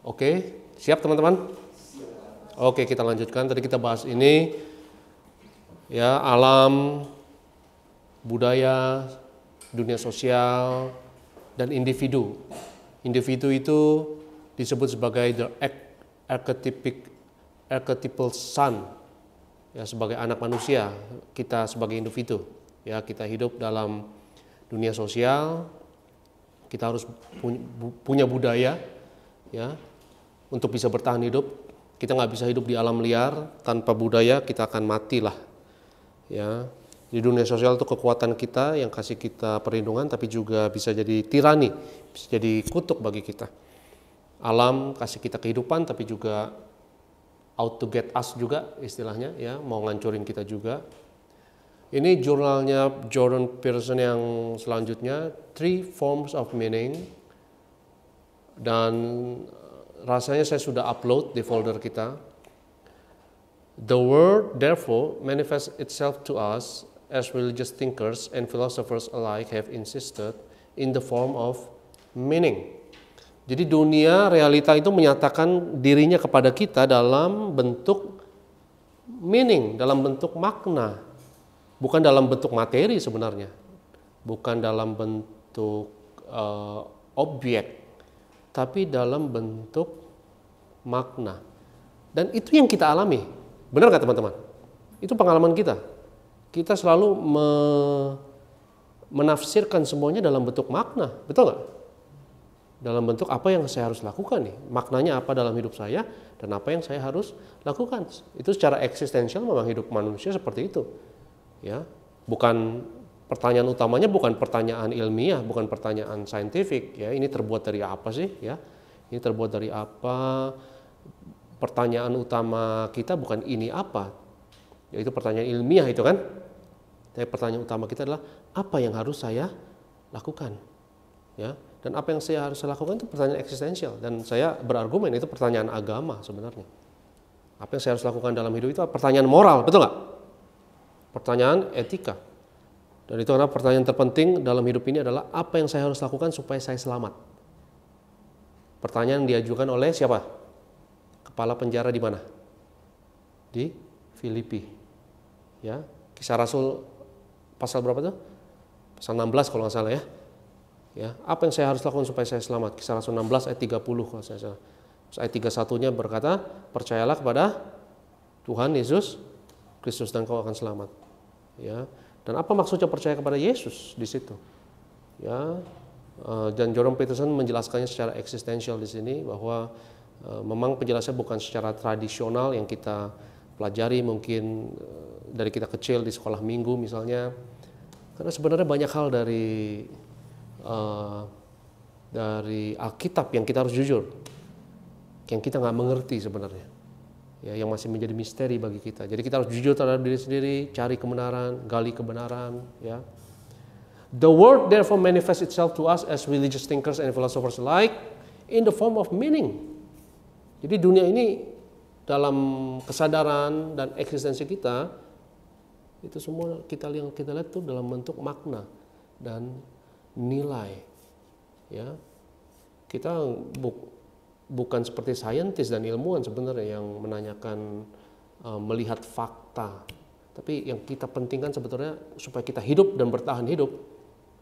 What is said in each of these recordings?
Oke, siap teman-teman? Oke, kita lanjutkan. Tadi kita bahas ini ya, alam, budaya, dunia sosial, dan individu. Individu itu disebut sebagai the archetypal son, ya, sebagai anak manusia. Kita sebagai individu, ya, kita hidup dalam dunia sosial. Kita harus punya budaya, ya, untuk bisa bertahan hidup. Kita nggak bisa hidup di alam liar tanpa budaya, kita akan mati lah, ya. Di dunia sosial itu kekuatan kita yang kasih kita perlindungan, tapi juga bisa jadi tirani, bisa jadi kutuk bagi kita. Alam kasih kita kehidupan, tapi juga out to get us juga istilahnya, ya, mau ngancurin kita juga. Ini jurnalnya Jordan Peterson yang selanjutnya, Three Forms of Meaning, dan rasanya saya sudah upload di folder kita. The world therefore manifests itself to us as religious thinkers and philosophers alike have insisted in the form of meaning. Jadi dunia realita itu menyatakan dirinya kepada kita dalam bentuk meaning, dalam bentuk makna, bukan dalam bentuk materi sebenarnya, bukan dalam bentuk objek, tapi dalam bentuk makna. Dan itu yang kita alami, benar nggak teman-teman? Itu pengalaman kita. Kita selalu menafsirkan semuanya dalam bentuk makna, betul nggak? Dalam bentuk apa yang saya harus lakukan nih, maknanya apa dalam hidup saya, dan apa yang saya harus lakukan. Itu secara eksistensial memang hidup manusia seperti itu, ya. Bukan pertanyaan utamanya, bukan pertanyaan ilmiah, bukan pertanyaan saintifik, ya. Ini terbuat dari apa sih, ya? Ini terbuat dari apa? Pertanyaan utama kita bukan ini apa, yaitu pertanyaan ilmiah itu kan. Tapi pertanyaan utama kita adalah apa yang harus saya lakukan, ya. Dan apa yang saya harus lakukan itu pertanyaan eksistensial, dan saya berargumen itu pertanyaan agama sebenarnya. Apa yang saya harus lakukan dalam hidup itu pertanyaan moral, betul nggak? Pertanyaan etika. Dan itu adalah pertanyaan terpenting dalam hidup ini adalah apa yang saya harus lakukan supaya saya selamat. Pertanyaan diajukan oleh siapa? Kepala penjara di mana? Di Filipi, ya. Kisah Rasul pasal berapa tuh? Pasal 16 kalau nggak salah, ya. Ya, apa yang saya harus lakukan supaya saya selamat? Kisah Rasul 16 ayat 30 kalau saya salah. Ayat 31-nya berkata, percayalah kepada Tuhan Yesus Kristus dan kau akan selamat. Ya. Dan apa maksudnya percaya kepada Yesus di situ? Ya. Dan Jordan Peterson menjelaskannya secara eksistensial di sini, bahwa memang penjelasannya bukan secara tradisional yang kita pelajari mungkin dari kita kecil di sekolah minggu misalnya, karena sebenarnya banyak hal dari Alkitab yang kita harus jujur, yang kita nggak mengerti sebenarnya, ya, yang masih menjadi misteri bagi kita. Jadi kita harus jujur terhadap diri sendiri, cari kebenaran, gali kebenaran, ya. The world therefore manifests itself to us as religious thinkers and philosophers alike in the form of meaning. Jadi dunia ini dalam kesadaran dan eksistensi kita itu semua kita lihat itu dalam bentuk makna dan nilai, ya. Kita bukan seperti saintis dan ilmuwan sebenarnya yang menanyakan melihat fakta, tapi yang kita pentingkan sebetulnya supaya kita hidup dan bertahan hidup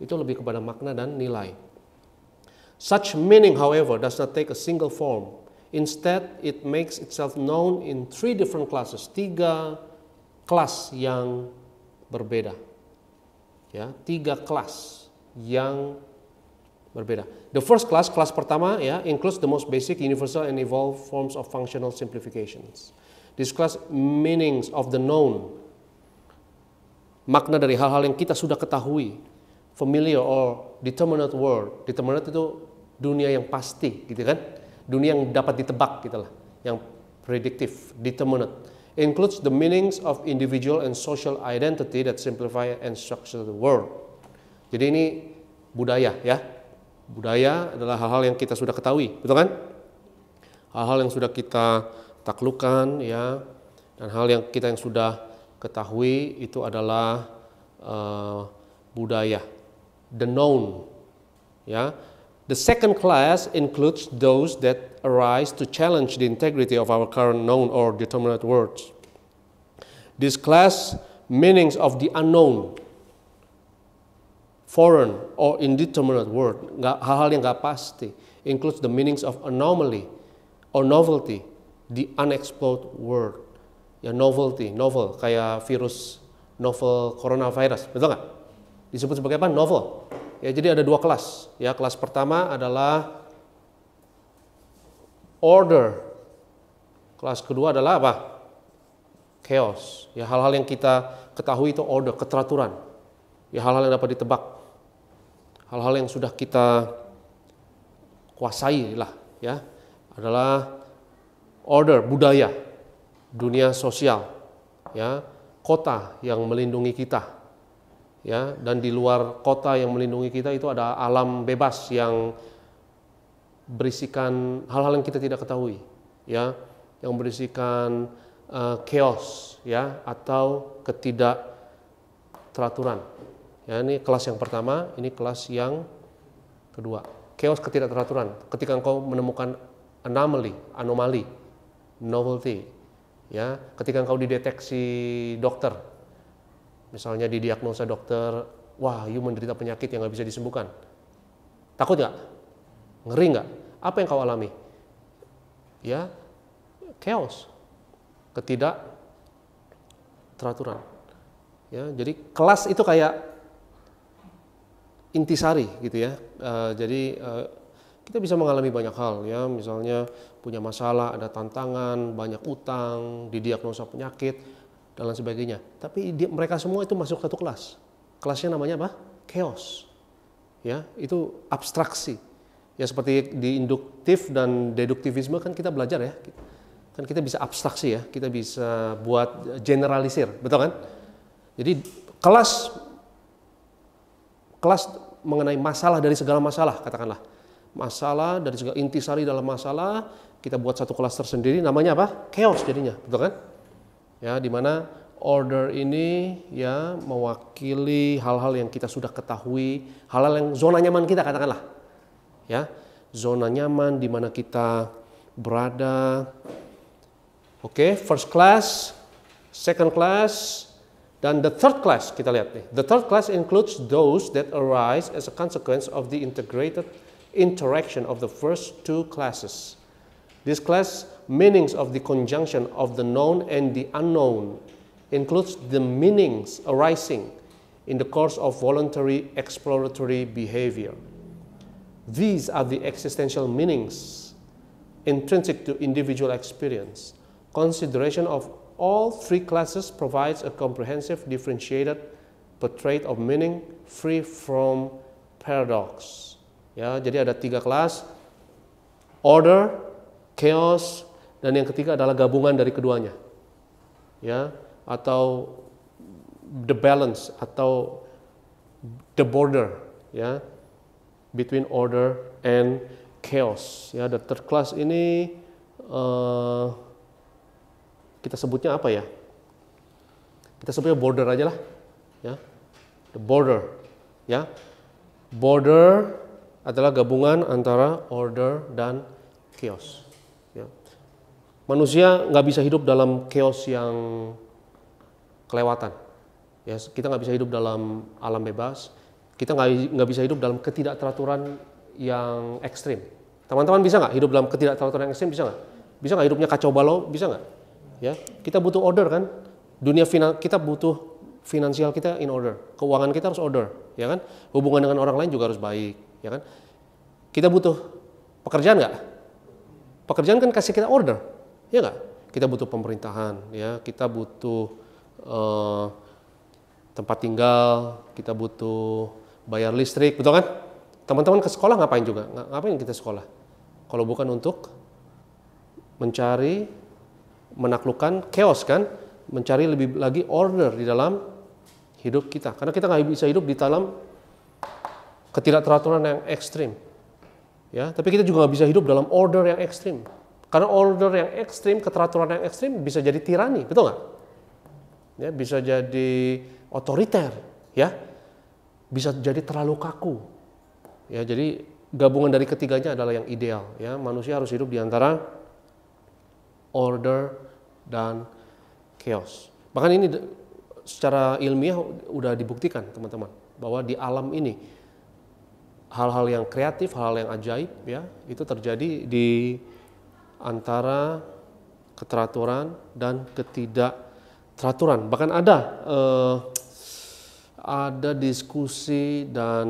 itu lebih kepada makna dan nilai. Such meaning, however, does not take a single form. Instead, it makes itself known in three different classes, 3 kelas yang berbeda, ya, 3 kelas yang berbeda. The first class, kelas pertama, ya, includes the most basic, universal, and evolved forms of functional simplifications. This class meanings of the known, makna dari hal-hal yang kita sudah ketahui, familiar or determinate world. Determinate itu dunia yang pasti, gitu kan? Dunia yang dapat ditebak, gitulah, yang predictive, determinate. Includes the meanings of individual and social identity that simplify and structure the world. Jadi ini budaya, ya. Budaya adalah hal-hal yang kita sudah ketahui, betul kan? Hal-hal yang sudah kita taklukkan, ya, dan hal yang kita yang sudah ketahui itu adalah budaya, the known, ya. The second class includes those that arise to challenge the integrity of our current known or determinate words. This class, meanings of the unknown, foreign or indeterminate word, hal-hal yang nggak pasti, includes the meanings of anomaly or novelty, the unexplored word. Ya, novelty, novel, kayak virus novel coronavirus, betul nggak? Disebut sebagai apa? Novel. Ya, jadi ada dua kelas. Ya, kelas pertama adalah order. Kelas kedua adalah apa? Chaos. Ya, hal-hal yang kita ketahui itu order, keteraturan. Ya, hal-hal yang dapat ditebak. Hal-hal yang sudah kita kuasai lah, ya. Adalah order, budaya, dunia sosial, ya, kota yang melindungi kita. Ya, dan di luar kota yang melindungi kita itu ada alam bebas yang berisikan hal-hal yang kita tidak ketahui, ya, yang berisikan chaos, ya, atau ketidakteraturan. Ya, ini kelas yang pertama, ini kelas yang kedua. Chaos, ketidakteraturan. Ketika engkau menemukan anomali, novelty, ya, ketika engkau dideteksi dokter. Misalnya didiagnosa dokter, wah, you menderita penyakit yang nggak bisa disembuhkan. Takut nggak? Ngeri nggak? Apa yang kau alami? Ya, chaos, ketidakteraturan. Ya, jadi kelas itu kayak intisari gitu ya. Jadi kita bisa mengalami banyak hal ya. Misalnya punya masalah, ada tantangan, banyak utang, didiagnosa penyakit dan lain sebagainya. Tapi mereka semua itu masuk satu kelas. Kelasnya namanya apa? Chaos. Ya, itu abstraksi. Ya, seperti di induktif dan deduktivisme kan kita belajar ya. Kan kita bisa abstraksi ya, kita bisa buat generalisir, betul kan? Jadi kelas mengenai masalah dari segala masalah, katakanlah. Masalah dari segala intisari dalam masalah, kita buat satu kelas tersendiri namanya apa? Chaos jadinya, betul kan? Ya, di mana order ini ya mewakili hal-hal yang kita sudah ketahui, hal-hal yang zona nyaman kita, katakanlah. Ya, zona nyaman di mana kita berada. Oke, first class, second class, dan the third class kita lihat nih. The third class includes those that arise as a consequence of the integrated interaction of the first two classes. This class, meanings of the conjunction of the known and the unknown, includes the meanings arising in the course of voluntary exploratory behavior. These are the existential meanings intrinsic to individual experience. Consideration of all three classes provides a comprehensive, differentiated portrait of meaning free from paradox. Ya, jadi ada tiga kelas: order, chaos, dan yang ketiga adalah gabungan dari keduanya. Ya, atau the balance atau the border, ya, between order and chaos. Ya, the third class ini kita sebutnya apa ya? Kita sebutnya border aja lah, ya. The border, ya. Border adalah gabungan antara order dan chaos. Ya. Manusia nggak bisa hidup dalam chaos yang kelewatan. Ya, kita nggak bisa hidup dalam alam bebas. Kita nggak bisa hidup dalam ketidakteraturan yang ekstrim. Teman-teman bisa nggak hidup dalam ketidakteraturan yang ekstrim? Bisa nggak? Bisa nggak hidupnya kacau balau? Bisa nggak? Ya, kita butuh order kan? Dunia kita butuh finansial kita in order, keuangan kita harus order, ya kan? Hubungan dengan orang lain juga harus baik, ya kan? Kita butuh pekerjaan nggak? Pekerjaan kan kasih kita order, ya nggak? Kita butuh pemerintahan, ya. Kita butuh tempat tinggal, kita butuh bayar listrik, betul kan? Teman-teman ke sekolah ngapain juga? Ngapain kita sekolah? Kalau bukan untuk mencari menaklukkan chaos kan, mencari lebih lagi order di dalam hidup kita. Karena kita nggak bisa hidup di dalam ketidakteraturan yang ekstrim. Ya, tapi kita juga nggak bisa hidup dalam order yang ekstrim. Karena order yang ekstrim, keteraturan yang ekstrim bisa jadi tirani, betul nggak? Ya, bisa jadi otoriter, ya, bisa jadi terlalu kaku. Ya, jadi gabungan dari ketiganya adalah yang ideal. Ya, manusia harus hidup di antara order dan chaos. Bahkan ini secara ilmiah udah dibuktikan, teman-teman, bahwa di alam ini hal-hal yang kreatif, hal-hal yang ajaib, ya, itu terjadi di antara keteraturan dan ketidakteraturan. Bahkan ada diskusi dan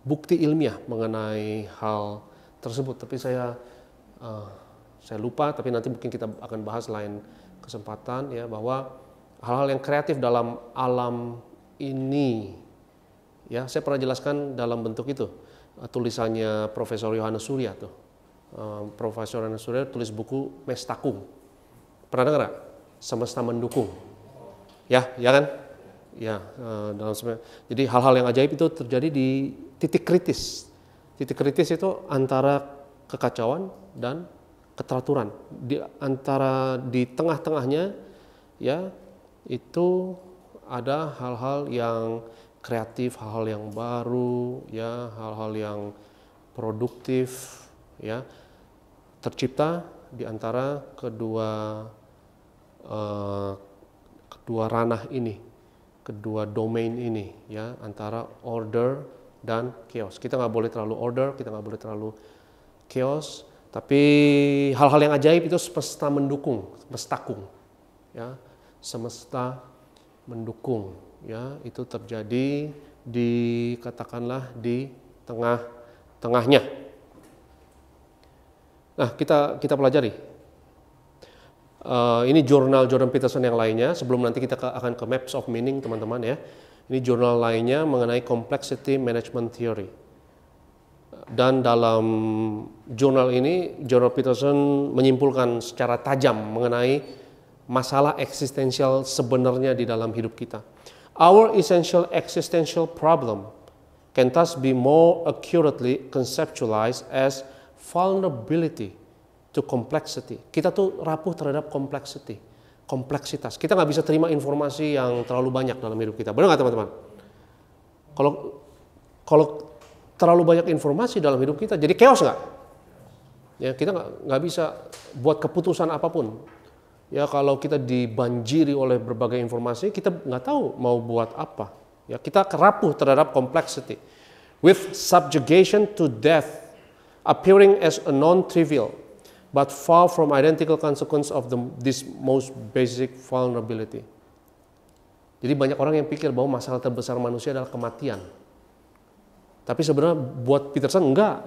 bukti ilmiah mengenai hal tersebut, tapi saya lupa, tapi nanti mungkin kita akan bahas lain kesempatan, ya, bahwa hal-hal yang kreatif dalam alam ini, ya, saya pernah jelaskan dalam bentuk itu, tulisannya Profesor Yohanes Surya tuh. Profesor Yohanes Surya tulis buku Mestakung. Pernah dengar gak? Semesta Mendukung. Ya kan? Ya, jadi hal-hal yang ajaib itu terjadi di titik kritis. Titik kritis itu antara kekacauan dan keteraturan. Di tengah-tengahnya, ya, itu ada hal-hal yang kreatif, hal-hal yang baru, ya, hal-hal yang produktif, ya, tercipta di antara kedua ranah ini, kedua domain ini, ya, antara order dan chaos. Kita nggak boleh terlalu order, kita nggak boleh terlalu chaos, tapi hal-hal yang ajaib itu semesta mendukung, mestakung, ya, semesta mendukung, ya, itu terjadi katakanlah di tengah-tengahnya. Nah, kita pelajari. Ini jurnal Jordan Peterson yang lainnya, sebelum nanti kita akan ke Maps of Meaning, teman-teman, ya. Ini jurnal lainnya mengenai Complexity Management Theory. Dan dalam jurnal ini, Jordan Peterson menyimpulkan secara tajam mengenai masalah eksistensial sebenarnya di dalam hidup kita. Our essential existential problem can thus be more accurately conceptualized as vulnerability to complexity. Kita tuh rapuh terhadap kompleksitas. Kita nggak bisa terima informasi yang terlalu banyak dalam hidup kita. Benar nggak, teman-teman? Kalau terlalu banyak informasi dalam hidup kita, jadi chaos nggak? Ya, kita nggak bisa buat keputusan apapun. Ya, kalau kita dibanjiri oleh berbagai informasi, kita nggak tahu mau buat apa. Ya, kita rapuh terhadap complexity. With subjugation to death appearing as a non-trivial, but far from identical consequence of this most basic vulnerability. Jadi banyak orang yang pikir bahwa masalah terbesar manusia adalah kematian. Tapi sebenarnya buat Peterson enggak.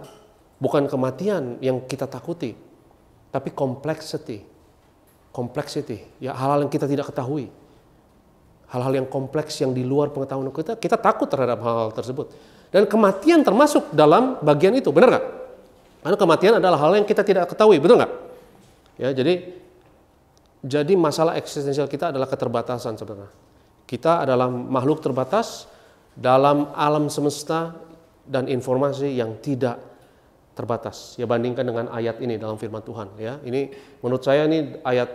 Bukan kematian yang kita takuti, tapi complexity. Ya, hal-hal yang kita tidak ketahui. Hal-hal yang kompleks yang di luar pengetahuan kita takut terhadap hal-hal tersebut. Dan kematian termasuk dalam bagian itu, benar nggak? Karena kematian adalah hal yang kita tidak ketahui, betul nggak? Ya, jadi masalah eksistensial kita adalah keterbatasan sebenarnya. Kita adalah makhluk terbatas dalam alam semesta dan informasi yang tidak terbatas. Ya, bandingkan dengan ayat ini dalam firman Tuhan, ya. Ini menurut saya ini ayat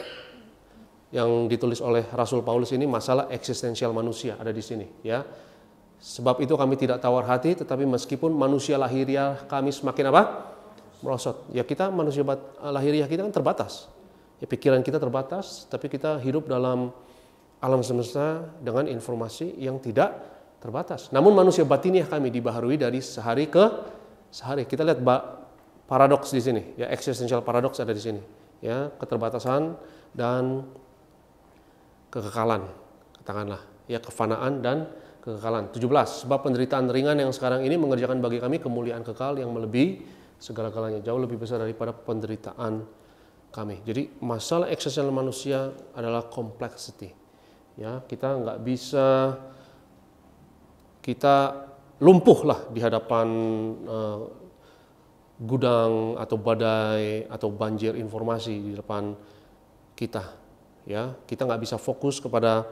yang ditulis oleh Rasul Paulus ini masalah eksistensial manusia ada di sini, ya. Sebab itu kami tidak tawar hati, tetapi meskipun manusia lahiriah kami semakin apa? Merosot. Ya, kita manusia lahiriah kita kan terbatas. Ya, pikiran kita terbatas, tapi kita hidup dalam alam semesta dengan informasi yang tidak terbatas. Namun manusia batiniah kami dibaharui dari sehari ke sehari. Kita lihat paradoks di sini, ya, existential paradoks ada di sini, ya, keterbatasan dan kekekalan, katakanlah, ya, kefanaan dan kekekalan. 17, sebab penderitaan ringan yang sekarang ini mengerjakan bagi kami kemuliaan kekal yang melebihi segala-galanya, jauh lebih besar daripada penderitaan kami. Jadi masalah eksistensial manusia adalah complexity. Ya, kita nggak bisa, kita lumpuh lah di hadapan gudang atau badai atau banjir informasi di depan kita. Ya, kita nggak bisa fokus kepada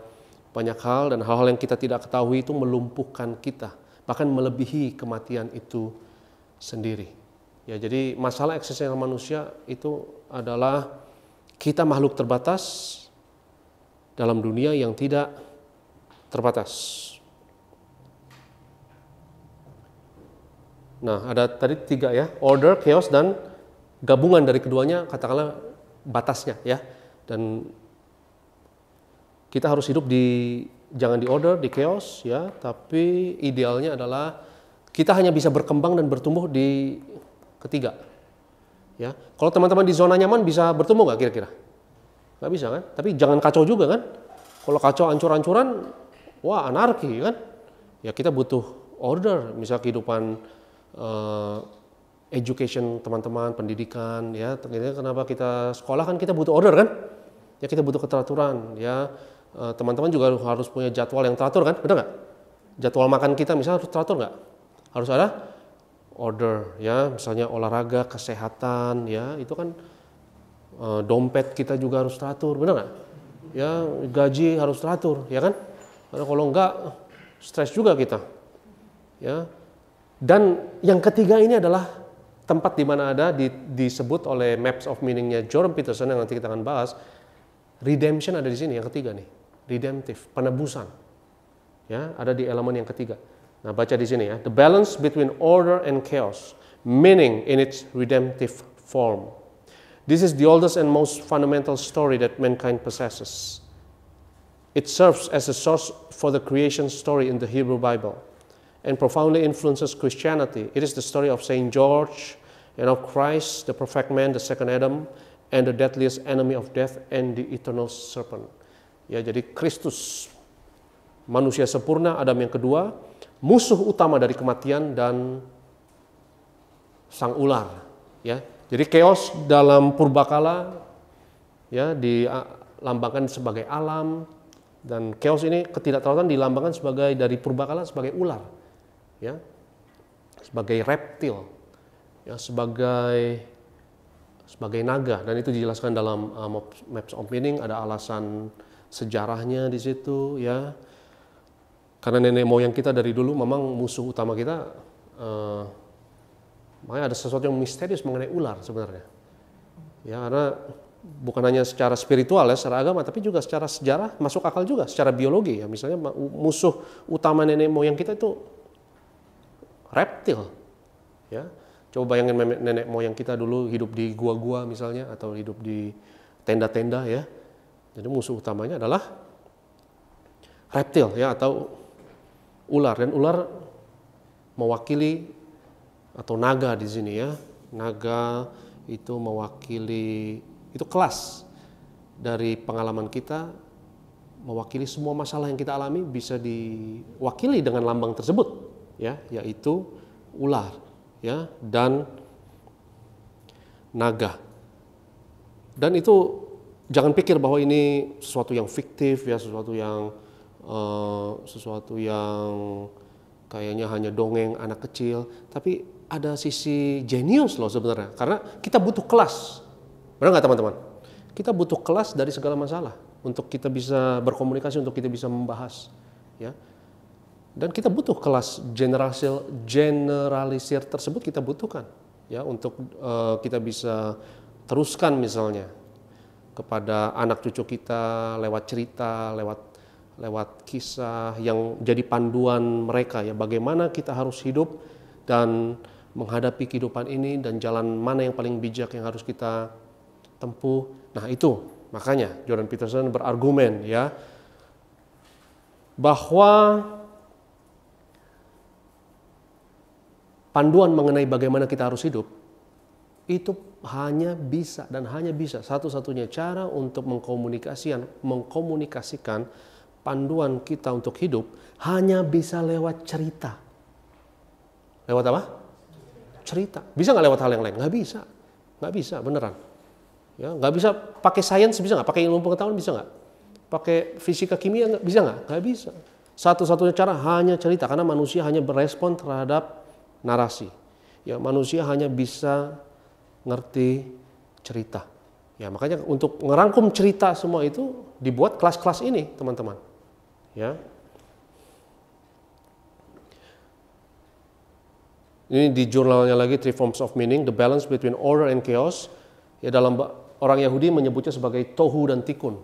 banyak hal, dan hal-hal yang kita tidak ketahui itu melumpuhkan kita, bahkan melebihi kematian itu sendiri. Ya, jadi masalah eksistensial manusia itu adalah kita makhluk terbatas dalam dunia yang tidak terbatas. Nah, ada tadi 3 ya, order, chaos, dan gabungan dari keduanya, katakanlah batasnya ya. Dan kita harus hidup jangan di order, di chaos ya, tapi idealnya adalah kita hanya bisa berkembang dan bertumbuh di ketiga. Ya, kalau teman-teman di zona nyaman bisa bertumbuh nggak kira-kira? Nggak bisa kan? Tapi jangan kacau juga kan? Kalau kacau ancur-ancuran, wah anarki kan? Ya kita butuh order, misal kehidupan education teman-teman, pendidikan, ya. Kenapa kita sekolah kan kita butuh order kan? Ya kita butuh keteraturan, ya. Teman-teman juga harus punya jadwal yang teratur kan? Benar nggak? Jadwal makan kita misalnya harus teratur nggak? Harus ada order, ya. Misalnya olahraga, kesehatan, ya. Itu kan dompet kita juga harus teratur, benar nggak? Ya gaji harus teratur, ya kan? Karena kalau enggak stres juga kita, ya. Dan yang ketiga ini adalah tempat di mana ada disebut oleh Maps of Meaning-nya Jordan Peterson yang nanti kita akan bahas. Redemption ada di sini yang ketiga nih, redemptive, penebusan. Ya, ada di elemen yang ketiga. Nah, baca di sini ya. The balance between order and chaos, meaning in its redemptive form. This is the oldest and most fundamental story that mankind possesses. It serves as a source for the creation story in the Hebrew Bible and profoundly influences Christianity. It is the story of Saint George and of Christ, the perfect man, the second Adam, and the deadliest enemy of death and the eternal serpent. Ya, jadi Kristus, manusia sempurna, Adam yang kedua, musuh utama dari kematian dan sang ular. Ya, jadi chaos dalam purbakala ya dilambangkan sebagai alam, dan chaos ini ketidaktaatan dilambangkan sebagai dari purbakala sebagai ular, ya, sebagai reptil, ya, sebagai naga, dan itu dijelaskan dalam Maps of Meaning. Ada alasan sejarahnya di situ, ya, karena nenek moyang kita dari dulu memang musuh utama kita. Makanya ada sesuatu yang misterius mengenai ular sebenarnya, ya, karena bukan hanya secara spiritual ya, secara agama, tapi juga secara sejarah masuk akal juga, secara biologi ya. Misalnya musuh utama nenek moyang kita itu reptil, ya. Coba bayangin nenek moyang kita dulu hidup di gua-gua misalnya, atau hidup di tenda-tenda ya. Jadi musuh utamanya adalah reptil ya, atau ular. Dan ular mewakili, atau naga di sini ya. Naga itu mewakili, itu kelas dari pengalaman kita, mewakili semua masalah yang kita alami bisa diwakili dengan lambang tersebut ya, yaitu ular ya dan naga. Dan itu jangan pikir bahwa ini sesuatu yang fiktif ya, sesuatu yang kayaknya hanya dongeng anak kecil, tapi ada sisi jenius loh sebenarnya, karena kita butuh kelas. Benar nggak teman-teman? Kita butuh kelas dari segala masalah untuk kita bisa berkomunikasi, untuk kita bisa membahas, ya. Dan kita butuh kelas generalisir tersebut, kita butuhkan, ya, untuk kita bisa teruskan misalnya kepada anak cucu kita lewat cerita, lewat kisah yang jadi panduan mereka ya, bagaimana kita harus hidup dan menghadapi kehidupan ini, dan jalan mana yang paling bijak yang harus kita tempuh. Nah itu makanya Jordan Peterson berargumen ya bahwa panduan mengenai bagaimana kita harus hidup itu hanya bisa satu-satunya cara untuk mengkomunikasikan panduan kita untuk hidup hanya bisa lewat cerita. Lewat apa? Cerita. Bisa nggak lewat hal yang lain? Nggak bisa beneran. Ya, nggak bisa pakai sains, bisa nggak? Pakai ilmu pengetahuan bisa nggak? Pakai fisika kimia bisa nggak? Nggak bisa. Satu-satunya cara hanya cerita, karena manusia hanya berespon terhadap narasi. Ya, manusia hanya bisa ngerti cerita. Ya, makanya untuk ngerangkum cerita semua itu dibuat kelas-kelas ini, teman-teman. Ya. Ini di jurnalnya lagi, Three Forms of Meaning, The Balance Between Order and Chaos. Ya, dalam orang Yahudi menyebutnya sebagai tohu dan tikun.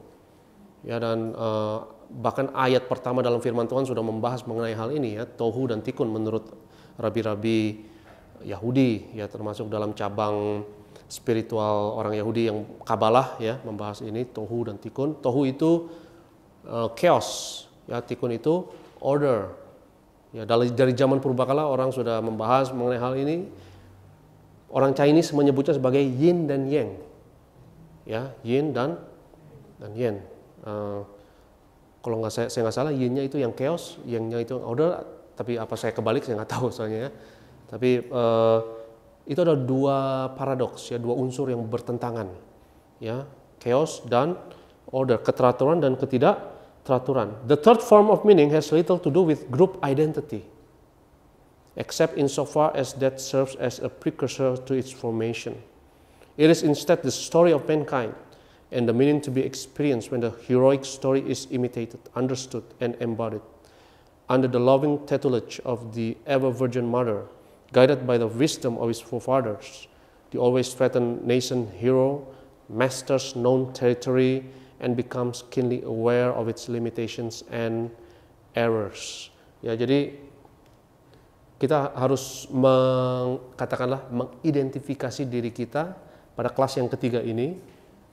Ya, dan bahkan ayat pertama dalam firman Tuhan sudah membahas mengenai hal ini ya, tohu dan tikun menurut rabi-rabi Yahudi, ya termasuk dalam cabang spiritual orang Yahudi yang Kabalah ya membahas ini tohu dan tikun. Tohu itu chaos, ya tikun itu order. Ya dari zaman purbakala orang sudah membahas mengenai hal ini. Orang Chinese menyebutnya sebagai yin dan yang, ya yin dan yang. Kalau saya nggak salah, yinnya itu yang chaos, yangnya itu order. Tapi apa saya kebalik saya nggak tahu soalnya ya. Tapi itu ada dua paradoks, ya dua unsur yang bertentangan, ya chaos dan order, keteraturan dan ketidakteraturan. The third form of meaning has little to do with group identity, except insofar as that serves as a precursor to its formation. It is instead the story of mankind, and the meaning to be experienced when the heroic story is imitated, understood, and embodied under the loving tutelage of the ever-Virgin Mother, guided by the wisdom of his forefathers. The always threatened nation hero masters known territory and becomes keenly aware of its limitations and errors. Ya, jadi kita harus katakanlah mengidentifikasi diri kita pada kelas yang ketiga ini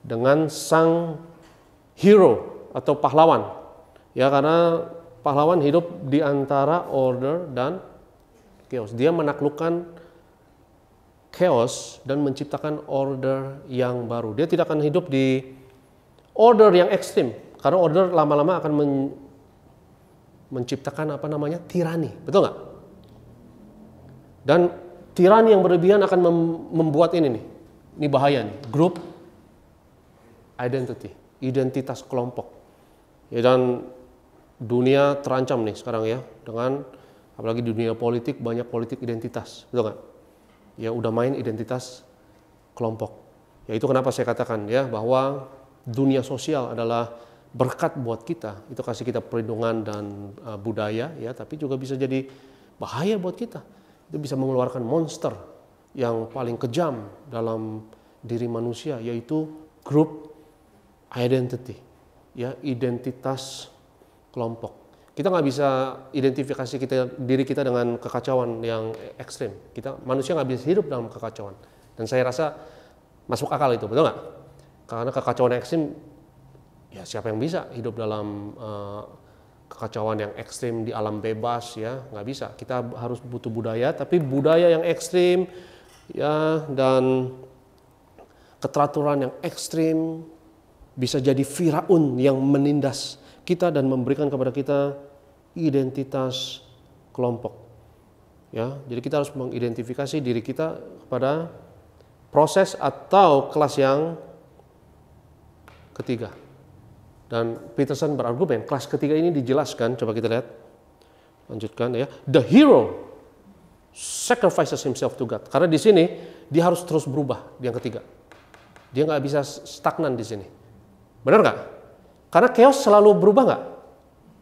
dengan sang hero atau pahlawan. Ya, karena pahlawan hidup di antara order dan chaos. Dia menaklukkan chaos dan menciptakan order yang baru. Dia tidak akan hidup di order yang ekstrim, karena order lama-lama akan menciptakan tirani, betul nggak? Dan tirani yang berlebihan akan membuat ini bahaya nih, group identity, identitas kelompok. Ya, dan dunia terancam nih sekarang ya dengan apalagi di dunia politik, banyak politik identitas, betul nggak? Ya udah main identitas kelompok. Ya itu kenapa saya katakan ya bahwa dunia sosial adalah berkat buat kita. Itu kasih kita perlindungan dan budaya ya, tapi juga bisa jadi bahaya buat kita. Itu bisa mengeluarkan monster yang paling kejam dalam diri manusia, yaitu group identity, ya identitas kelompok. Kita nggak bisa identifikasi diri kita dengan kekacauan yang ekstrim. Manusia nggak bisa hidup dalam kekacauan. Dan saya rasa masuk akal itu, betul nggak? Karena kekacauan ekstrim, ya siapa yang bisa hidup dalam kekacauan yang ekstrim di alam bebas ya, nggak bisa. Kita harus butuh budaya, tapi budaya yang ekstrim ya dan keteraturan yang ekstrim bisa jadi Firaun yang menindas kita dan memberikan kepada kita identitas kelompok. Ya, jadi kita harus mengidentifikasi diri kita pada proses atau kelas yang ketiga. Dan Peterson berargumen kelas ketiga ini dijelaskan, coba kita lihat. Lanjutkan ya. The hero sacrifices himself to God. Karena di sini dia harus terus berubah di yang ketiga. Dia nggak bisa stagnan di sini. Benar nggak? Karena chaos selalu berubah nggak?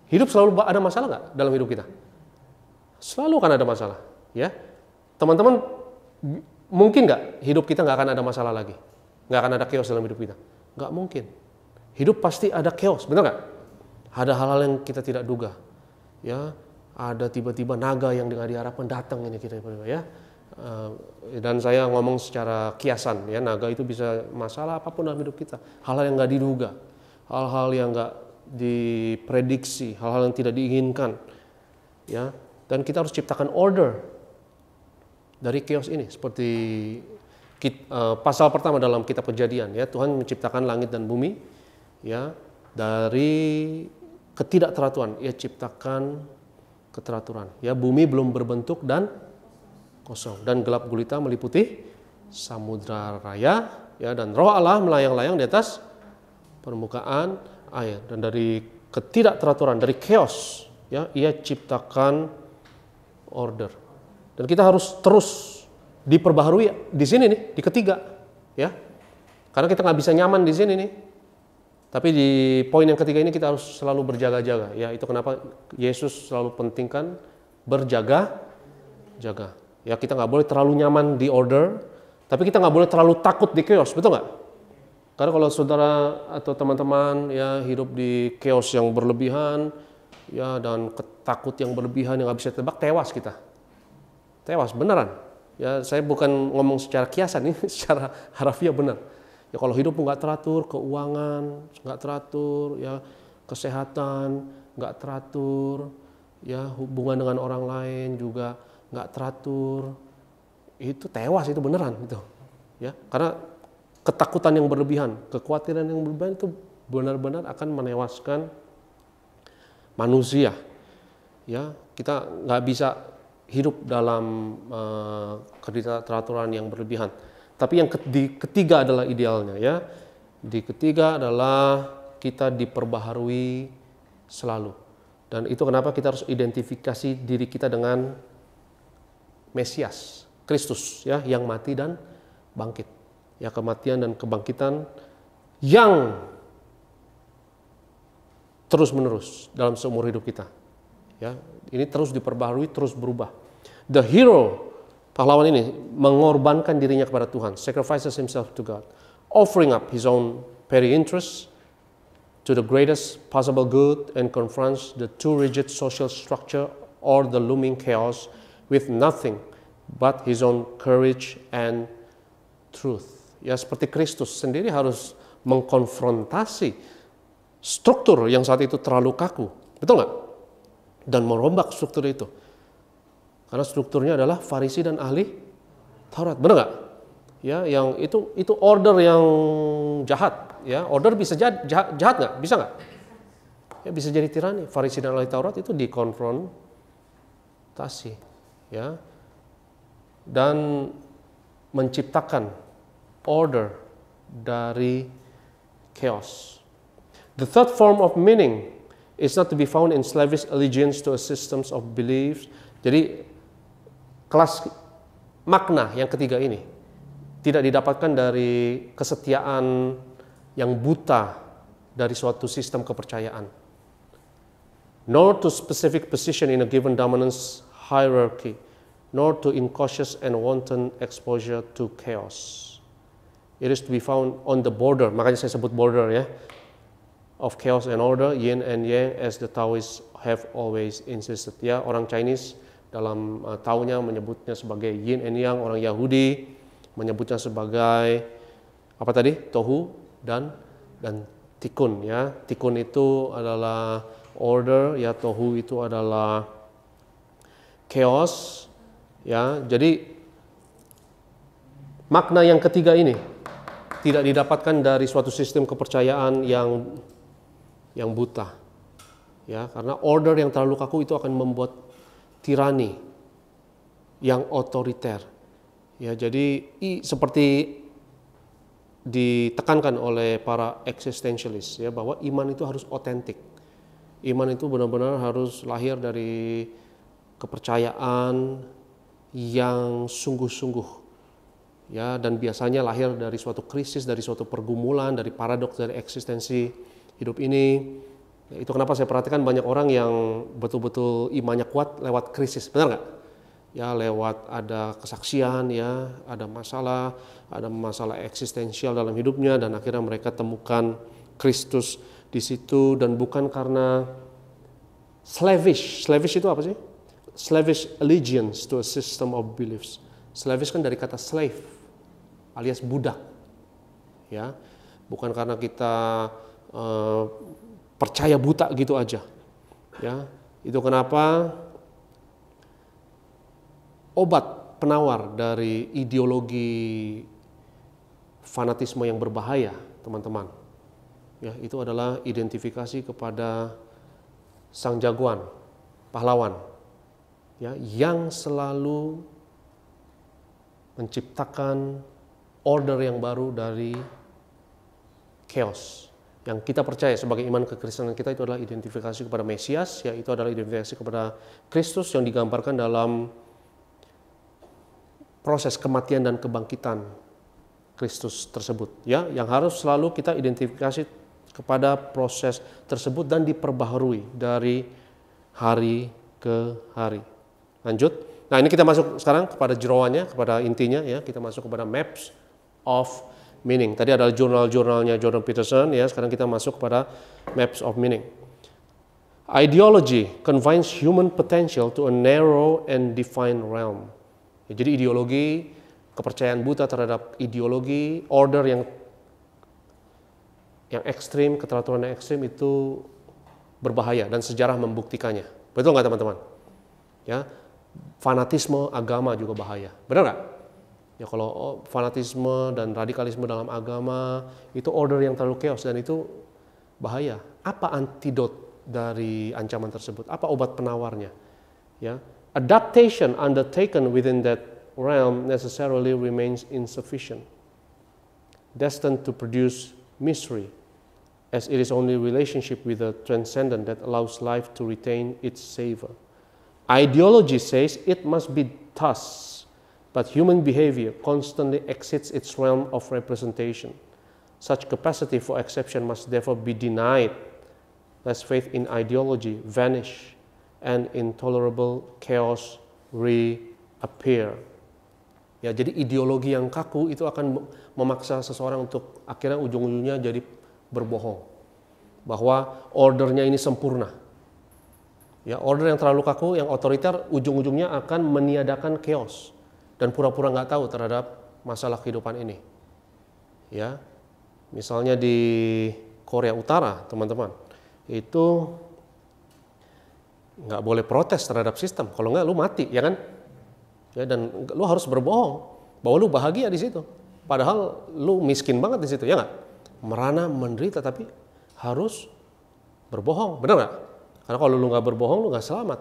Hidup selalu ada masalah nggak dalam hidup kita? Selalu akan ada masalah, ya. Teman-teman, mungkin nggak hidup kita nggak akan ada masalah lagi? Nggak akan ada chaos dalam hidup kita? Nggak mungkin. Hidup pasti ada chaos, benar nggak? Ada hal-hal yang kita tidak duga, ya. Ada tiba-tiba naga yang nggak diharapkan datang ini kita, ya. Dan saya ngomong secara kiasan, ya. Naga itu bisa masalah apapun dalam hidup kita, hal-hal yang nggak diduga. Hal-hal yang nggak diprediksi, hal-hal yang tidak diinginkan, ya. Dan kita harus ciptakan order dari chaos ini. Seperti pasal pertama dalam kitab Kejadian, ya, Tuhan menciptakan langit dan bumi, ya, dari ketidakteraturan. Ia ciptakan keteraturan. Ya, bumi belum berbentuk dan kosong, dan gelap gulita meliputi samudra raya, ya, dan Roh Allah melayang-layang di atas permukaan air. Dan dari ketidakteraturan, dari chaos, ya, ia ciptakan order. Dan kita harus terus diperbaharui di sini nih, di ketiga, ya. Karena kita nggak bisa nyaman di sini nih. Tapi di poin yang ketiga ini kita harus selalu berjaga-jaga, ya. Itu kenapa Yesus selalu pentingkan berjaga-jaga. Ya, kita nggak boleh terlalu nyaman di order, tapi kita nggak boleh terlalu takut di chaos, betul nggak? Karena kalau saudara atau teman-teman ya hidup di chaos yang berlebihan, ya, dan takut yang berlebihan yang nggak bisa tebak, tewas kita. Tewas beneran. Ya, saya bukan ngomong secara kiasan, ini secara harafiah benar. Ya, kalau hidup nggak teratur, keuangan nggak teratur, ya kesehatan nggak teratur, ya hubungan dengan orang lain juga nggak teratur, itu tewas, itu beneran gitu. Ya, karena ketakutan yang berlebihan, kekhawatiran yang berlebihan itu benar-benar akan menewaskan manusia. Ya, kita nggak bisa hidup dalam ketidakteraturan yang berlebihan. Tapi yang ketiga adalah idealnya, ya. Di ketiga adalah kita diperbaharui selalu. Dan itu kenapa kita harus identifikasi diri kita dengan Mesias, Kristus, ya, yang mati dan bangkit. Ya, kematian dan kebangkitan yang terus-menerus dalam seumur hidup kita. Ya, ini terus diperbaharui, terus berubah. The hero, pahlawan ini mengorbankan dirinya kepada Tuhan, sacrifices himself to God, offering up his own petty interests to the greatest possible good, and confronts the too rigid social structure or the looming chaos with nothing but his own courage and truth. Ya, seperti Kristus sendiri harus mengkonfrontasi struktur yang saat itu terlalu kaku, betul nggak? Dan merombak struktur itu. Karena strukturnya adalah Farisi dan ahli Taurat, benar nggak? Ya, yang itu order yang jahat. Ya, order bisa jahat nggak? Bisa nggak? Ya, bisa jadi tirani. Farisi dan ahli Taurat itu dikonfrontasi, ya, dan menciptakan order dari chaos. The third form of meaning is not to be found in slavish allegiance to a systems of beliefs. Jadi kelas makna yang ketiga ini tidak didapatkan dari kesetiaan yang buta dari suatu sistem kepercayaan, nor to specific position in a given dominance hierarchy, nor to incautious and wanton exposure to chaos. It is to be found on the border, makanya saya sebut border, ya, of chaos and order, yin and yang, as the Taoists have always insisted. Ya, orang Chinese dalam Tao-nya menyebutnya sebagai yin and yang, orang Yahudi menyebutnya sebagai apa tadi? Tohu dan tikun, ya. Tikun itu adalah order, ya, tohu itu adalah chaos, ya. Jadi makna yang ketiga ini tidak didapatkan dari suatu sistem kepercayaan yang buta, ya, karena order yang terlalu kaku itu akan membuat tirani yang otoriter, ya. Jadi seperti ditekankan oleh para eksistensialis, ya, bahwa iman itu harus otentik, iman itu benar-benar harus lahir dari kepercayaan yang sungguh-sungguh, ya, dan biasanya lahir dari suatu krisis, dari suatu pergumulan, dari paradoks, dari eksistensi hidup ini. Itu kenapa saya perhatikan banyak orang yang betul-betul imannya kuat lewat krisis, benar nggak? Ya, lewat ada kesaksian, ya, ada masalah eksistensial dalam hidupnya, dan akhirnya mereka temukan Kristus di situ, dan bukan karena slavish itu apa sih? Slavish allegiance to a system of beliefs. Slavish kan dari kata slave, alias budak, ya, bukan karena kita percaya buta gitu aja, ya. Itu kenapa obat penawar dari ideologi fanatisme yang berbahaya, teman-teman, ya, itu adalah identifikasi kepada sang jagoan, pahlawan, ya, yang selalu menciptakan order yang baru dari chaos. Yang kita percaya sebagai iman kekristenan kita itu adalah identifikasi kepada Mesias, ya, itu adalah identifikasi kepada Kristus yang digambarkan dalam proses kematian dan kebangkitan Kristus tersebut, ya, yang harus selalu kita identifikasi kepada proses tersebut dan diperbaharui dari hari ke hari. Lanjut. Nah, ini kita masuk sekarang kepada jeroannya, kepada intinya, ya, kita masuk kepada maps of meaning. Tadi adalah jurnal-jurnalnya Jordan Peterson, ya. Sekarang kita masuk kepada maps of meaning. Ideology confines human potential to a narrow and defined realm. Ya, jadi ideologi, kepercayaan buta terhadap ideologi, order yang ekstrim, keteraturan yang ekstrim itu berbahaya dan sejarah membuktikannya. Betul nggak teman-teman? Ya, fanatisme agama juga bahaya. Benar nggak? Ya, kalau fanatisme dan radikalisme dalam agama itu order yang terlalu chaos dan itu bahaya. Apa antidot dari ancaman tersebut? Apa obat penawarnya? Ya, adaptation undertaken within that realm necessarily remains insufficient, destined to produce misery, as it is only relationship with the transcendent that allows life to retain its savor. Ideology says it must be thus, but human behavior constantly exceeds its realm of representation. Such capacity for exception must therefore be denied, lest faith in ideology vanish and intolerable chaos reappear. Ya, jadi ideologi yang kaku itu akan memaksa seseorang untuk akhirnya ujung-ujungnya jadi berbohong bahwa ordernya ini sempurna. Ya, order yang terlalu kaku, yang otoriter, ujung-ujungnya akan meniadakan chaos dan pura-pura nggak tahu terhadap masalah kehidupan ini. Ya, misalnya di Korea Utara, teman-teman, itu nggak boleh protes terhadap sistem. Kalau nggak, lu mati, ya kan? Ya, dan lu harus berbohong bahwa lu bahagia di situ. Padahal lu miskin banget di situ, ya nggak? Merana, menderita, tapi harus berbohong, benar nggak? Karena kalau lu nggak berbohong, lu nggak selamat.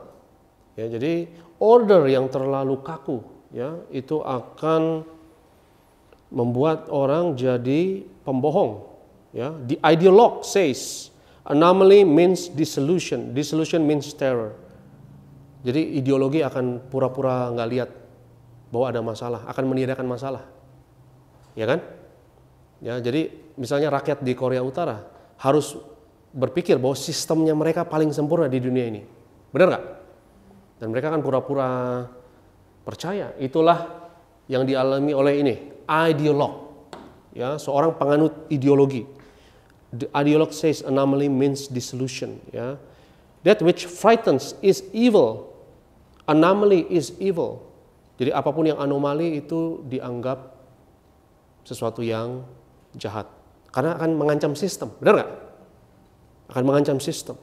Ya, jadi order yang terlalu kaku, ya, itu akan membuat orang jadi pembohong. Ya, the ideologue says anomaly means dissolution, dissolution means terror. Jadi ideologi akan pura-pura nggak lihat bahwa ada masalah, akan meniadakan masalah, ya kan? Ya, jadi misalnya rakyat di Korea Utara harus berpikir bahwa sistemnya mereka paling sempurna di dunia ini, benar nggak? Dan mereka kan pura-pura percaya. Itulah yang dialami oleh ini ideolog, ya, seorang penganut ideologi. The ideologue says anomaly means dissolution. Ya, that which frightens is evil. Anomaly is evil. Jadi apapun yang anomali itu dianggap sesuatu yang jahat, karena akan mengancam sistem, benar nggak? Akan mengancam sistem.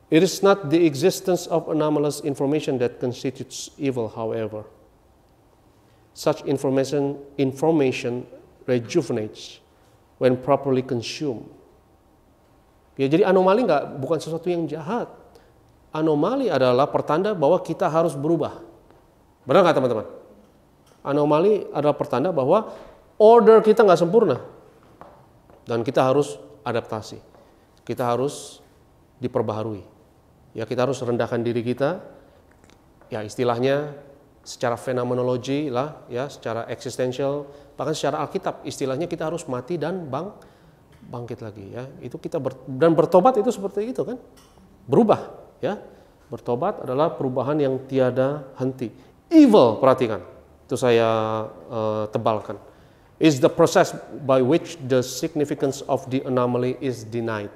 It is not the existence of anomalous information that constitutes evil, however. Such information rejuvenates when properly consumed. Ya, jadi anomali bukan sesuatu yang jahat. Anomali adalah pertanda bahwa kita harus berubah. Benar nggak teman-teman? Anomali adalah pertanda bahwa order kita nggak sempurna dan kita harus adaptasi. Kita harus diperbaharui. Ya, kita harus rendahkan diri kita. Ya, istilahnya secara fenomenologi lah, ya, secara eksistensial, bahkan secara Alkitab, istilahnya kita harus mati dan bangkit lagi, ya. Itu kita dan bertobat itu seperti itu kan? Berubah, ya. Bertobat adalah perubahan yang tiada henti. Evil, perhatikan. Itu saya tebalkan. Is the process by which the significance of the anomaly is denied.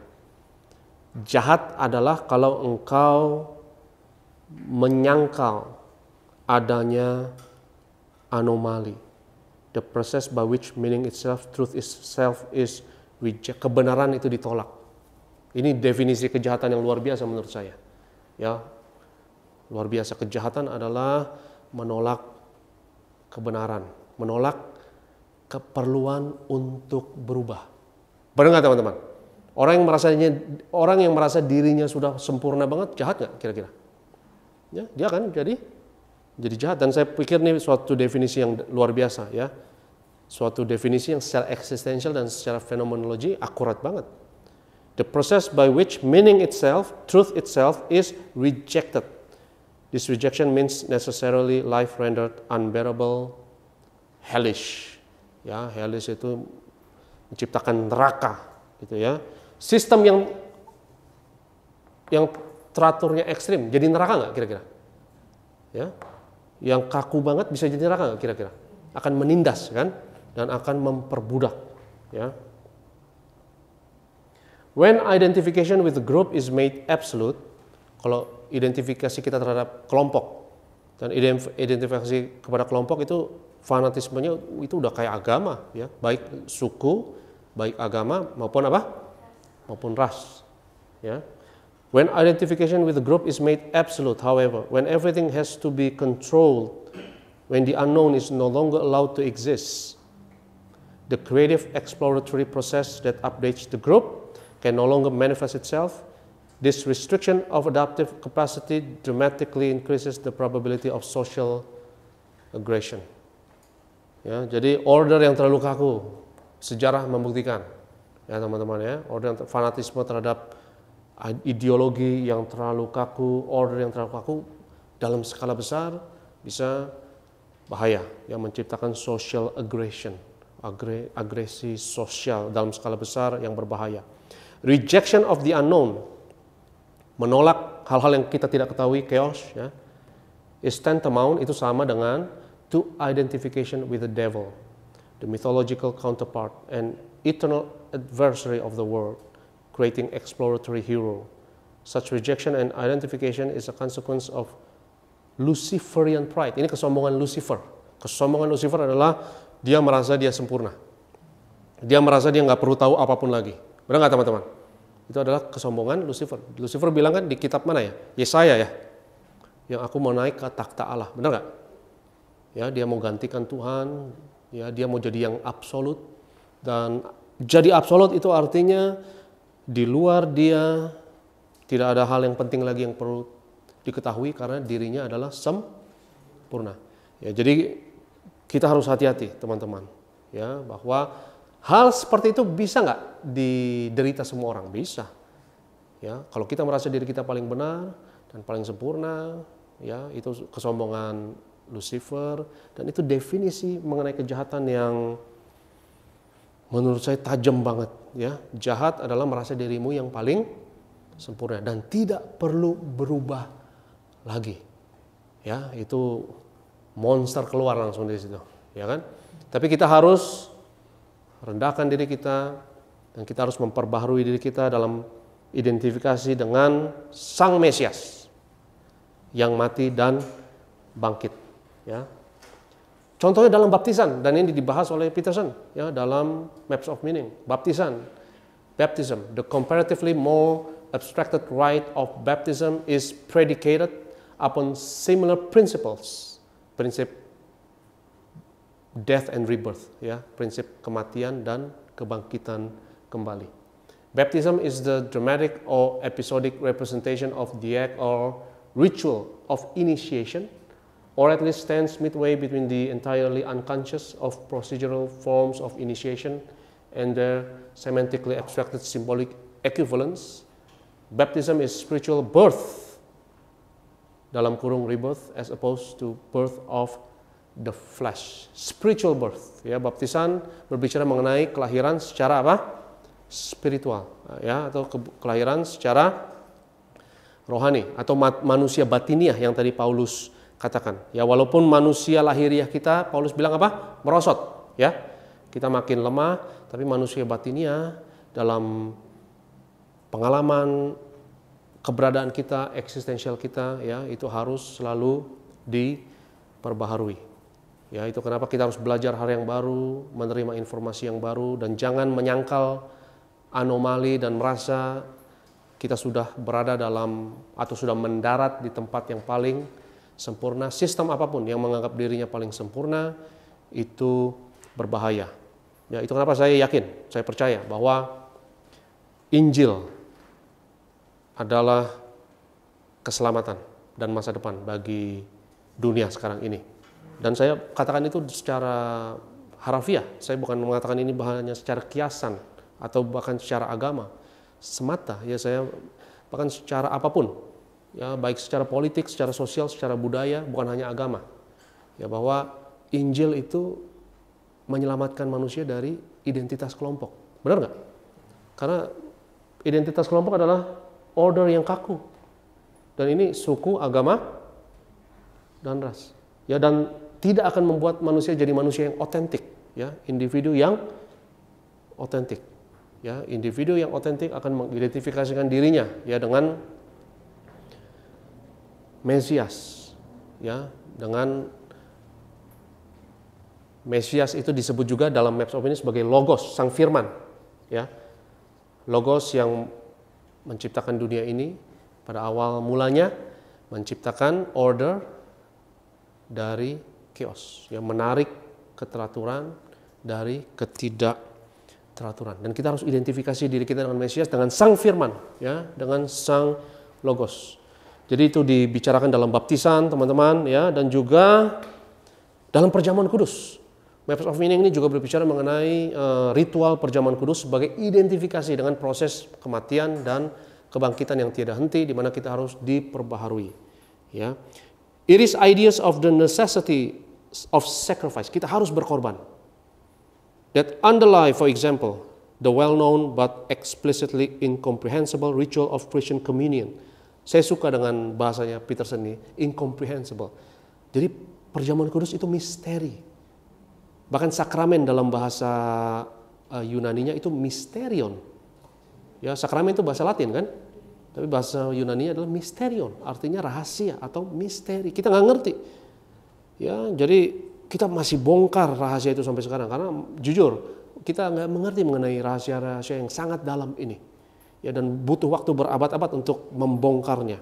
Jahat adalah kalau engkau menyangkal adanya anomali. The process by which meaning itself, truth itself is reject. Kebenaran itu ditolak. Ini definisi kejahatan yang luar biasa menurut saya. Ya, luar biasa. Kejahatan adalah menolak kebenaran, menolak keperluan untuk berubah. Benar nggak teman-teman? Orang yang merasa dirinya sudah sempurna banget, jahat nggak kira-kira? Ya, dia kan jadi jahat. Dan saya pikir ini suatu definisi yang luar biasa, ya. Suatu definisi yang secara eksistensial dan secara fenomenologi akurat banget. The process by which meaning itself, truth itself is rejected. This rejection means necessarily life rendered unbearable, hellish. Ya, hellish itu menciptakan neraka, gitu ya. Sistem yang teraturnya ekstrim jadi neraka nggak kira-kira? Ya, yang kaku banget bisa jadi neraka nggak kira-kira? Akan menindas kan, dan akan memperbudak. Ya. When identification with the group is made absolute, kalau identifikasi kita terhadap kelompok Dan identifikasi kepada kelompok itu fanatismenya itu udah kayak agama, ya, baik suku, baik agama maupun apa, maupun ras, ya. When identification with the group is made absolute, however, when everything has to be controlled, when the unknown is no longer allowed to exist, the creative exploratory process that updates the group can no longer manifest itself. This restriction of adaptive capacity dramatically increases the probability of social aggression. Ya, jadi order yang terlalu kaku, sejarah membuktikan, ya teman-teman ya, order fanatisme terhadap ideologi yang terlalu kaku, order yang terlalu kaku dalam skala besar bisa bahaya, yang menciptakan social aggression, agresi sosial dalam skala besar yang berbahaya. Rejection of the unknown, menolak hal-hal yang kita tidak ketahui, chaos, ya, is tantamount, itu sama dengan to identification with the devil, the mythological counterpart and eternal adversary of the world, creating exploratory hero. Such rejection and identification is a consequence of Luciferian pride. Ini kesombongan Lucifer. Kesombongan Lucifer adalah dia merasa dia sempurna. Dia merasa dia nggak perlu tahu apapun lagi. Benar nggak teman-teman? Itu adalah kesombongan Lucifer. Lucifer bilang kan di kitab mana ya? Yesaya ya. Yang aku mau naik ke takhta Allah. Benar nggak? Ya, dia mau gantikan Tuhan. Ya, dia mau jadi yang absolut. Dan jadi absolut itu artinya di luar dia tidak ada hal yang penting lagi yang perlu diketahui karena dirinya adalah sempurna. Ya, jadi kita harus hati-hati teman-teman. Ya, bahwa hal seperti itu bisa nggak diderita semua orang? Bisa. Ya, kalau kita merasa diri kita paling benar dan paling sempurna, ya itu kesombongan Lucifer, dan itu definisi mengenai kejahatan yang menurut saya tajam banget. Ya, jahat adalah merasa dirimu yang paling sempurna dan tidak perlu berubah lagi. Ya, itu monster keluar langsung dari situ, ya kan? Tapi kita harus rendahkan diri kita dan kita harus memperbaharui diri kita dalam identifikasi dengan Sang Mesias yang mati dan bangkit, ya. Contohnya dalam baptisan, dan ini dibahas oleh Peterson ya dalam Maps of Meaning. Baptisan, baptism, the comparatively more abstracted rite of baptism is predicated upon similar principles. Prinsip death and rebirth, ya, prinsip kematian dan kebangkitan kembali. Baptism is the dramatic or episodic representation of the act or ritual of initiation, or at least stands midway between the entirely unconscious of procedural forms of initiation and their semantically abstracted symbolic equivalence. Baptism is spiritual birth, dalam kurung rebirth, as opposed to birth of the flesh. Spiritual birth, ya, baptisan berbicara mengenai kelahiran secara apa? Spiritual, ya, atau kelahiran secara rohani atau manusia batiniah yang tadi Paulus katakan. Ya, walaupun manusia lahiriah kita, Paulus bilang apa? Merosot, ya. Kita makin lemah, tapi manusia batiniah dalam pengalaman keberadaan kita, eksistensial kita, ya, itu harus selalu diperbaharui. Ya, itu kenapa kita harus belajar hal yang baru, menerima informasi yang baru, dan jangan menyangkal anomali dan merasa kita sudah berada dalam atau sudah mendarat di tempat yang paling sempurna. Sistem apapun yang menganggap dirinya paling sempurna itu berbahaya. Ya, itu kenapa saya yakin, saya percaya bahwa Injil adalah keselamatan dan masa depan bagi dunia sekarang ini. Dan saya katakan itu secara harafiah. Saya bukan mengatakan ini hanya secara kiasan atau bahkan secara agama semata. Ya, saya bahkan secara apapun. Ya, baik secara politik, secara sosial, secara budaya, bukan hanya agama. Ya, bahwa Injil itu menyelamatkan manusia dari identitas kelompok. Benar nggak? Karena identitas kelompok adalah order yang kaku. Dan ini suku, agama, dan ras. Ya, dan tidak akan membuat manusia jadi manusia yang otentik, ya, individu yang otentik. Ya, individu yang otentik akan mengidentifikasikan dirinya, ya, dengan Mesias, ya, dengan Mesias itu disebut juga dalam Maps of Meaning sebagai Logos, Sang Firman, ya. Logos yang menciptakan dunia ini pada awal mulanya menciptakan order dari chaos, yang menarik keteraturan dari ketidakteraturan. Dan kita harus identifikasi diri kita dengan Mesias, dengan Sang Firman, ya, dengan Sang Logos. Jadi itu dibicarakan dalam baptisan, teman-teman, ya, dan juga dalam perjamuan kudus. Maps of Meaning ini juga berbicara mengenai ritual perjamuan kudus sebagai identifikasi dengan proses kematian dan kebangkitan yang tiada henti, di mana kita harus diperbaharui. Ya, it is ideas of the necessity of sacrifice. Kita harus berkorban. That underlie, for example, the well-known but explicitly incomprehensible ritual of Christian communion. Saya suka dengan bahasanya Peterson ini, incomprehensible. Jadi perjamuan kudus itu misteri. Bahkan sakramen dalam bahasa Yunaninya itu mysterion. Ya, sakramen itu bahasa Latin kan? Tapi bahasa Yunaninya adalah mysterion, artinya rahasia atau misteri. Kita nggak ngerti. Ya, jadi kita masih bongkar rahasia itu sampai sekarang karena jujur kita nggak mengerti mengenai rahasia-rahasia yang sangat dalam ini. Ya, dan butuh waktu berabad-abad untuk membongkarnya.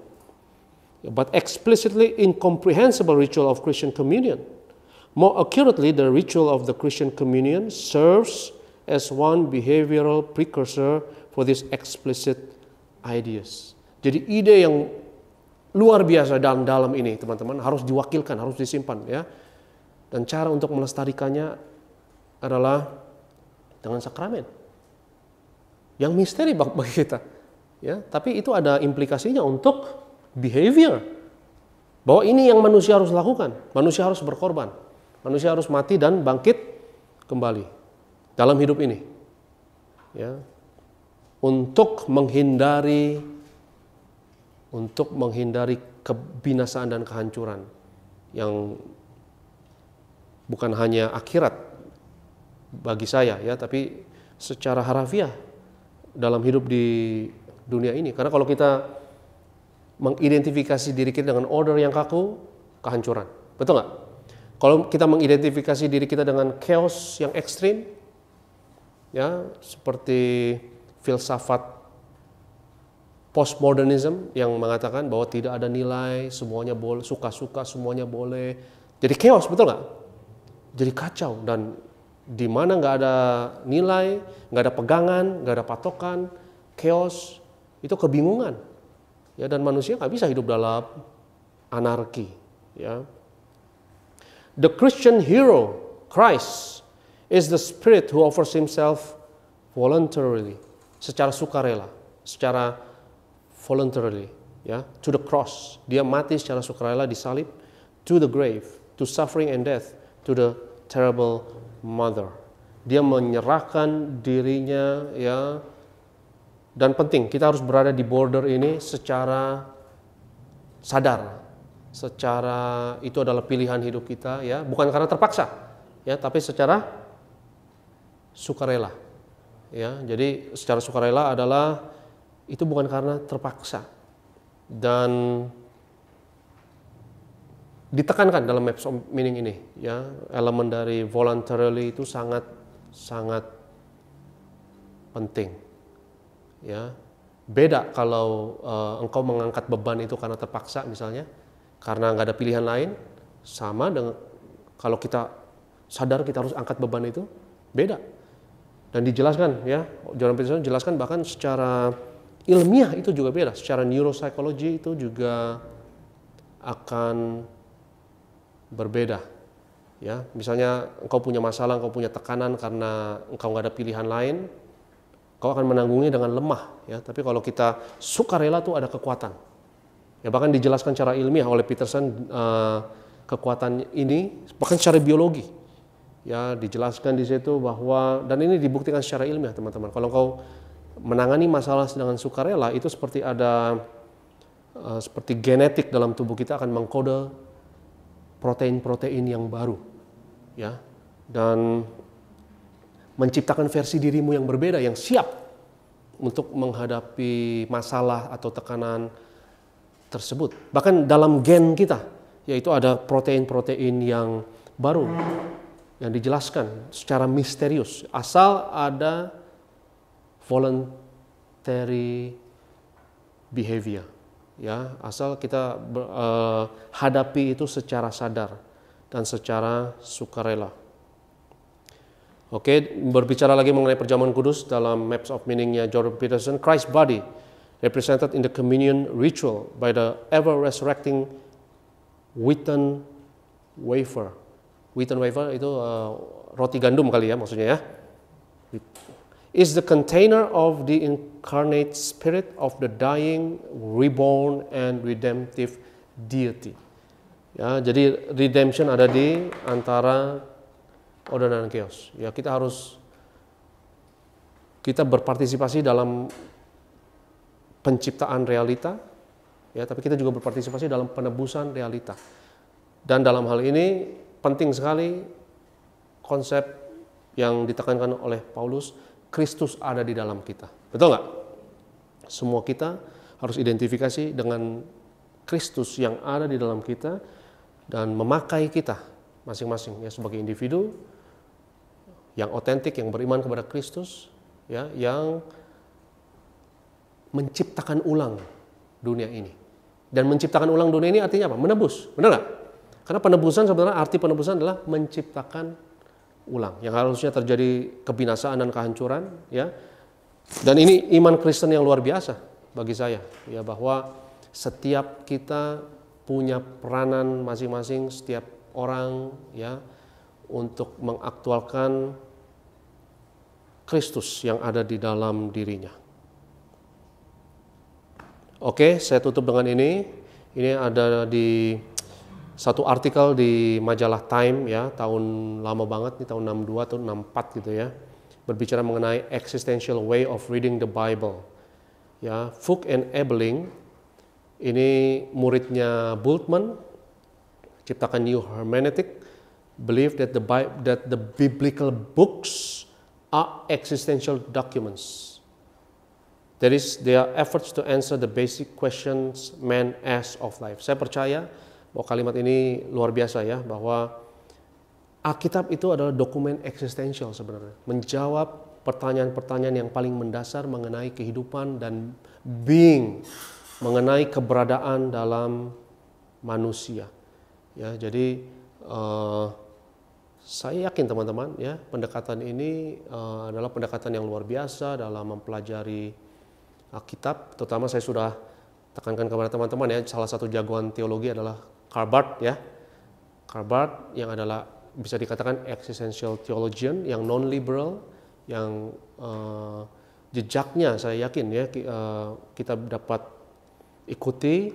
But explicitly incomprehensible ritual of Christian communion. More accurately, the ritual of the Christian communion serves as one behavioral precursor for these explicit ideas. Jadi ide yang luar biasa dalam ini, teman-teman, harus diwakilkan, harus disimpan, ya. Dan cara untuk melestarikannya adalah dengan sakramen. Yang misteri bagi kita, ya. Tapi itu ada implikasinya untuk behavior. Bahwa ini yang manusia harus lakukan, manusia harus berkorban. Manusia harus mati dan bangkit kembali dalam hidup ini, ya, untuk menghindari kebinasaan dan kehancuran yang bukan hanya akhirat bagi saya, ya, tapi secara harafiah dalam hidup di dunia ini. Karena kalau kita mengidentifikasi diri kita dengan order yang kaku, kehancuran, betul nggak? Kalau kita mengidentifikasi diri kita dengan chaos yang ekstrim, ya, seperti filsafat postmodernism yang mengatakan bahwa tidak ada nilai, semuanya boleh, suka-suka semuanya boleh. Jadi chaos, betul nggak? Jadi kacau, dan di mana nggak ada nilai, nggak ada pegangan, nggak ada patokan, chaos, itu kebingungan. Ya, dan manusia nggak bisa hidup dalam anarki, ya. The Christian hero, Christ, is the spirit who offers himself voluntarily, secara sukarela, secara voluntarily, ya, to the cross. Dia mati secara sukarela di salib, to the grave, to suffering and death, to the terrible mother. Dia menyerahkan dirinya, ya. Dan penting, kita harus berada di border ini secara sadar. Secara itu adalah pilihan hidup kita, ya, bukan karena terpaksa, ya, tapi secara sukarela, ya. Jadi secara sukarela adalah itu bukan karena terpaksa, dan ditekankan dalam Maps of Meaning ini, ya, elemen dari voluntarily itu sangat penting, ya. Beda kalau engkau mengangkat beban itu karena terpaksa misalnya, karena nggak ada pilihan lain, sama dengan kalau kita sadar kita harus angkat beban itu, beda. Dan dijelaskan, ya, Jordan Peterson jelaskan bahkan secara ilmiah itu juga beda, secara neuropsikologi itu juga akan berbeda, ya. Misalnya engkau punya masalah, engkau punya tekanan karena engkau nggak ada pilihan lain, kau akan menanggungnya dengan lemah, ya. Tapi kalau kita sukarela tuh ada kekuatan. Ya, bahkan dijelaskan secara ilmiah oleh Peterson, kekuatan ini bahkan secara biologi, ya, dijelaskan di situ bahwa, dan ini dibuktikan secara ilmiah, teman-teman. Kalau kau menangani masalah dengan sukarela, itu seperti ada seperti genetik dalam tubuh kita akan mengkode protein-protein yang baru, ya, dan menciptakan versi dirimu yang berbeda, yang siap untuk menghadapi masalah atau tekanan tersebut. Bahkan dalam gen kita, yaitu ada protein-protein yang baru yang dijelaskan secara misterius asal ada voluntary behavior, ya, asal kita hadapi itu secara sadar dan secara sukarela. Oke, berbicara lagi mengenai perjamuan kudus dalam Maps of Meaning-nya Jordan Peterson, Christ's body represented in the communion ritual by the ever-resurrecting wheaten wafer. Wheaten wafer itu roti gandum kali ya maksudnya ya. Is the container of the incarnate spirit of the dying, reborn, and redemptive deity. Ya, jadi redemption ada di antara order dan chaos. Ya, kita berpartisipasi dalam penciptaan realita, ya, tapi kita juga berpartisipasi dalam penebusan realita. Dan dalam hal ini penting sekali konsep yang ditekankan oleh Paulus, Kristus ada di dalam kita. Betul nggak? Semua kita harus identifikasi dengan Kristus yang ada di dalam kita dan memakai kita masing-masing ya sebagai individu yang otentik, yang beriman kepada Kristus, ya, yang menciptakan ulang dunia ini. Dan menciptakan ulang dunia ini artinya apa? Menebus, benar nggak? Karena penebusan sebenarnya arti penebusan adalah menciptakan ulang. Yang harusnya terjadi kebinasaan dan kehancuran, ya. Dan ini iman Kristen yang luar biasa bagi saya, ya, bahwa setiap kita punya peranan masing-masing, setiap orang, ya, untuk mengaktualkan Kristus yang ada di dalam dirinya. Oke, saya tutup dengan ini. Ini ada di satu artikel di majalah Time, ya, tahun lama banget nih, tahun 62 atau 64 gitu ya. Berbicara mengenai existential way of reading the Bible. Ya, Fuchs and Ebeling ini muridnya Bultmann, ciptakan New Hermeneutic, believe that the biblical books are existential documents. That is, their efforts to answer the basic questions man asks of life. Saya percaya bahwa kalimat ini luar biasa ya, bahwa Alkitab itu adalah dokumen eksistensial sebenarnya. Menjawab pertanyaan-pertanyaan yang paling mendasar mengenai kehidupan dan being, mengenai keberadaan dalam manusia. Ya, jadi saya yakin teman-teman ya, pendekatan ini adalah pendekatan yang luar biasa dalam mempelajari Alkitab. Terutama saya sudah tekankan kepada teman-teman ya, salah satu jagoan teologi adalah Karl Barth ya. Karl Barth yang adalah bisa dikatakan existential theologian yang non-liberal, yang jejaknya saya yakin ya kita dapat ikuti.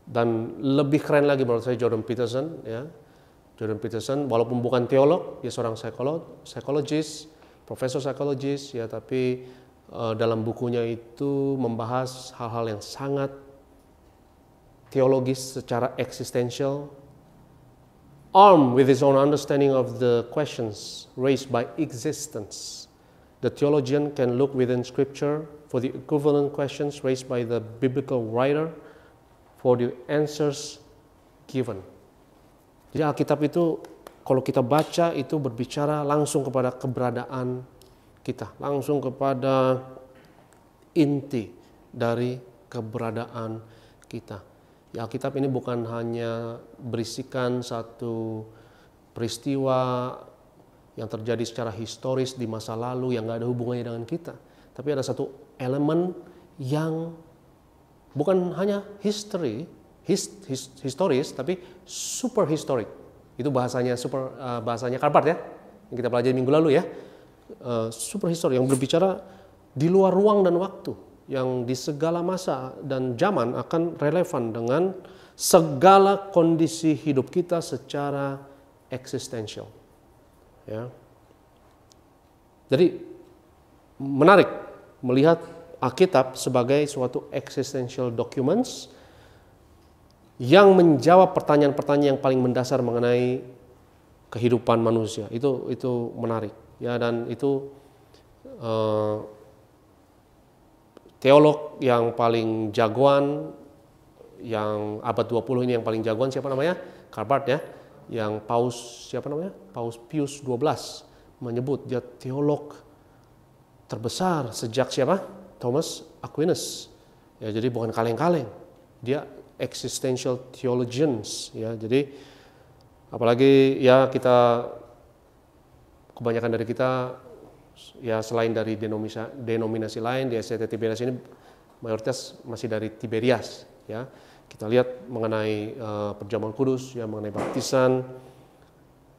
Dan lebih keren lagi menurut saya Jordan Peterson ya. Jordan Peterson walaupun bukan teolog, dia seorang psikologis, profesor psikologis ya, tapi dalam bukunya itu membahas hal-hal yang sangat teologis secara eksistensial, armed with his own understanding of the questions raised by existence. The theologian can look within Scripture for the equivalent questions raised by the biblical writer for the answers given. Jadi Alkitab itu kalau kita baca itu berbicara langsung kepada keberadaan kita, langsung kepada inti dari keberadaan kita. Ya, Alkitab ini bukan hanya berisikan satu peristiwa yang terjadi secara historis di masa lalu yang nggak ada hubungannya dengan kita, tapi ada satu elemen yang bukan hanya historis, tapi super historic. Itu bahasanya Karl Barth ya, yang kita pelajari minggu lalu ya. Super historic yang berbicara di luar ruang dan waktu, yang di segala masa dan zaman akan relevan dengan segala kondisi hidup kita secara eksistensial. Ya. Jadi menarik melihat Alkitab sebagai suatu existential documents yang menjawab pertanyaan-pertanyaan yang paling mendasar mengenai kehidupan manusia. Itu menarik ya, dan itu teolog yang paling jagoan yang abad 20 ini yang paling jagoan siapa namanya? Karl Barth ya. Yang Paus siapa namanya? Paus Pius 12 menyebut dia teolog terbesar sejak siapa? Thomas Aquinas. Ya, jadi bukan kaleng-kaleng. Dia existential theologians ya. Jadi apalagi ya kita kebanyakan dari kita ya selain dari denominasi lain di SCT Tiberias ini mayoritas masih dari Tiberias ya. Kita lihat mengenai perjamuan kudus ya, mengenai baptisan.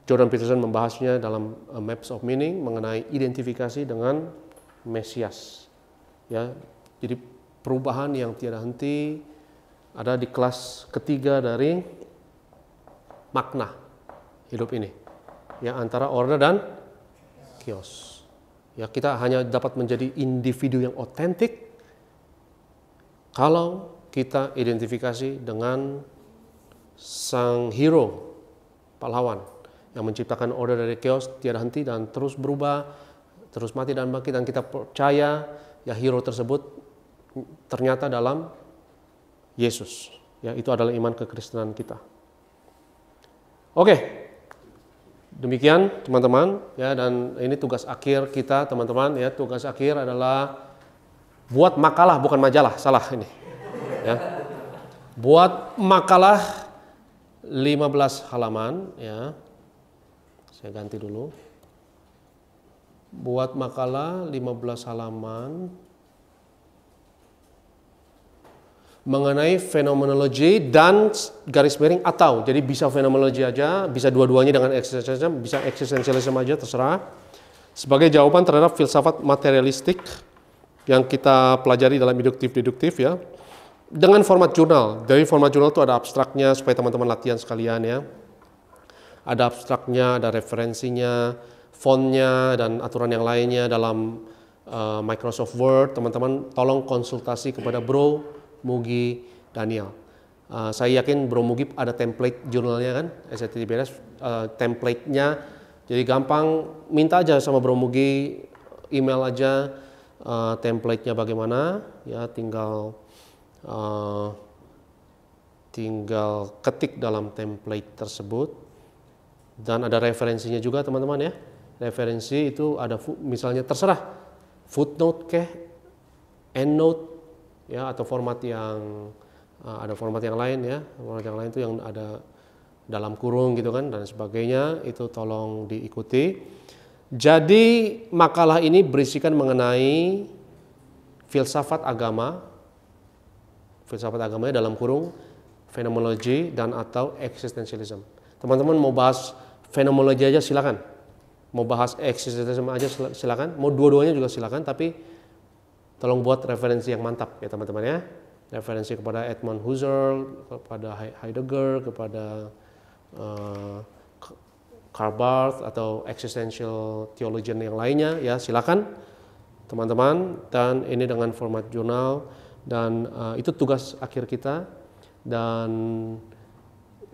Jordan Peterson membahasnya dalam Maps of Meaning mengenai identifikasi dengan Mesias ya. Jadi perubahan yang tiada henti ada di kelas ketiga dari makna hidup ini ya, antara order dan chaos. Ya, kita hanya dapat menjadi individu yang otentik kalau kita identifikasi dengan sang hero, pahlawan yang menciptakan order dari chaos tiada henti dan terus berubah, terus mati dan bangkit, dan kita percaya ya hero tersebut ternyata dalam Yesus. Ya, itu adalah iman kekristenan kita. Oke, demikian teman-teman ya, dan ini tugas akhir kita teman-teman ya. Tugas akhir adalah buat makalah, bukan majalah, salah ini ya. Buat makalah 15 halaman ya. Saya ganti dulu. Buat makalah 15 halaman mengenai fenomenologi dan garis miring atau, jadi bisa fenomenologi aja, bisa dua-duanya dengan eksistensialisme, bisa eksistensialisme aja, terserah. Sebagai jawaban terhadap filsafat materialistik yang kita pelajari dalam induktif-deduktif ya, dengan format jurnal. Dari format jurnal itu ada abstraknya supaya teman-teman latihan sekalian ya. Ada abstraknya, ada referensinya, fontnya dan aturan yang lainnya dalam Microsoft Word. Teman-teman tolong konsultasi kepada Bro Mugi Daniel. Saya yakin Bro Mugi ada template jurnalnya kan, SCT Tiberias, template-nya. Jadi gampang, minta aja sama Bro Mugi, email aja template-nya bagaimana, ya tinggal ketik dalam template tersebut. Dan ada referensinya juga teman-teman ya. Referensi itu ada misalnya terserah footnote kah, endnote ya, atau format yang ada format yang lain ya, format yang lain itu yang ada dalam kurung gitu kan dan sebagainya, itu tolong diikuti. Jadi makalah ini berisikan mengenai filsafat agamanya dalam kurung fenomenologi dan atau eksistensialisme. Teman-teman mau bahas fenomenologi aja silakan, mau bahas eksistensialisme aja silakan, mau dua-duanya juga silakan, tapi tolong buat referensi yang mantap ya teman-teman ya. Referensi kepada Edmund Husserl, kepada Heidegger, kepada Karl Barth atau existential theologian yang lainnya ya, silakan teman-teman. Dan ini dengan format jurnal dan itu tugas akhir kita. Dan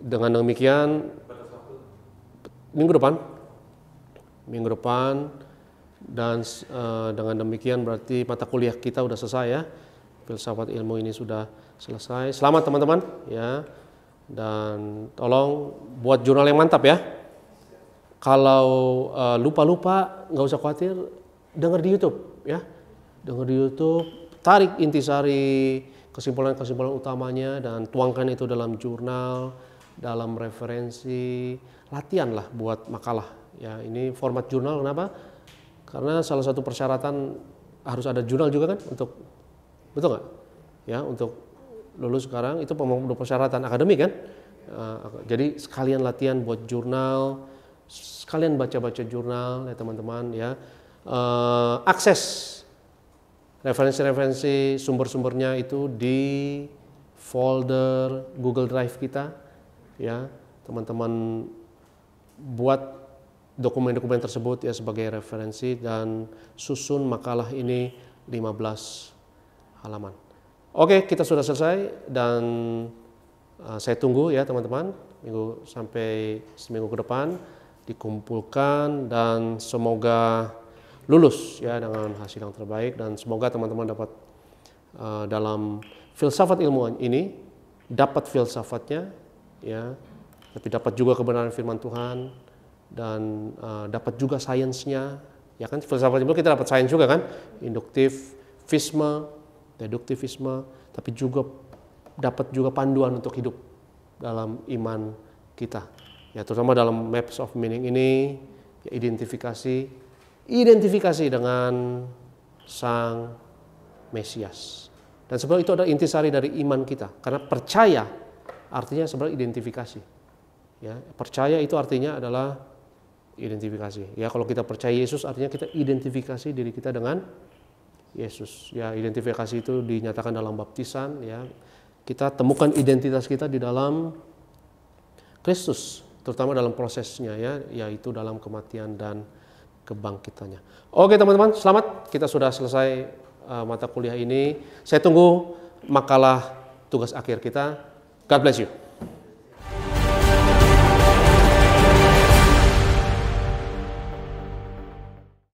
dengan demikian minggu depan dan dengan demikian berarti mata kuliah kita udah selesai ya. Filsafat ilmu ini sudah selesai. Selamat teman-teman ya. Dan tolong buat jurnal yang mantap ya. Kalau lupa-lupa nggak usah khawatir, dengar di YouTube ya. Dengar di YouTube, tarik intisari kesimpulan-kesimpulan utamanya dan tuangkan itu dalam jurnal, dalam referensi, latihan lah buat makalah. Ya, ini format jurnal kenapa? Karena salah satu persyaratan harus ada jurnal juga kan untuk, betul nggak? Ya, untuk lulus sekarang itu persyaratan akademik kan. Jadi sekalian latihan buat jurnal, sekalian baca-baca jurnal ya teman-teman ya. Akses referensi-referensi sumber-sumbernya itu di folder Google Drive kita ya. Teman-teman buat dokumen-dokumen tersebut ya sebagai referensi dan susun makalah ini 15 halaman. Oke, kita sudah selesai dan saya tunggu ya teman-teman minggu sampai seminggu ke depan dikumpulkan dan semoga lulus ya dengan hasil yang terbaik dan semoga teman-teman dapat dalam filsafat ilmu ini dapat filsafatnya, ya, tapi dapat juga kebenaran firman Tuhan, dan dapat juga sainsnya, ya kan, filsafat itu kita dapat sains juga kan, induktivisme, deduktivisme, tapi juga dapat juga panduan untuk hidup dalam iman kita, ya, terutama dalam maps of meaning ini, ya, identifikasi dengan Sang Mesias. Dan sebenarnya itu adalah intisari dari iman kita, karena percaya artinya sebenarnya identifikasi. Ya, percaya itu artinya adalah identifikasi. Ya, kalau kita percaya Yesus artinya kita identifikasi diri kita dengan Yesus. Ya, identifikasi itu dinyatakan dalam baptisan. Ya, kita temukan identitas kita di dalam Kristus, terutama dalam prosesnya, ya, yaitu dalam kematian dan kebangkitannya. Oke teman-teman, selamat. Kita sudah selesai mata kuliah ini. Saya tunggu makalah tugas akhir kita. God bless you.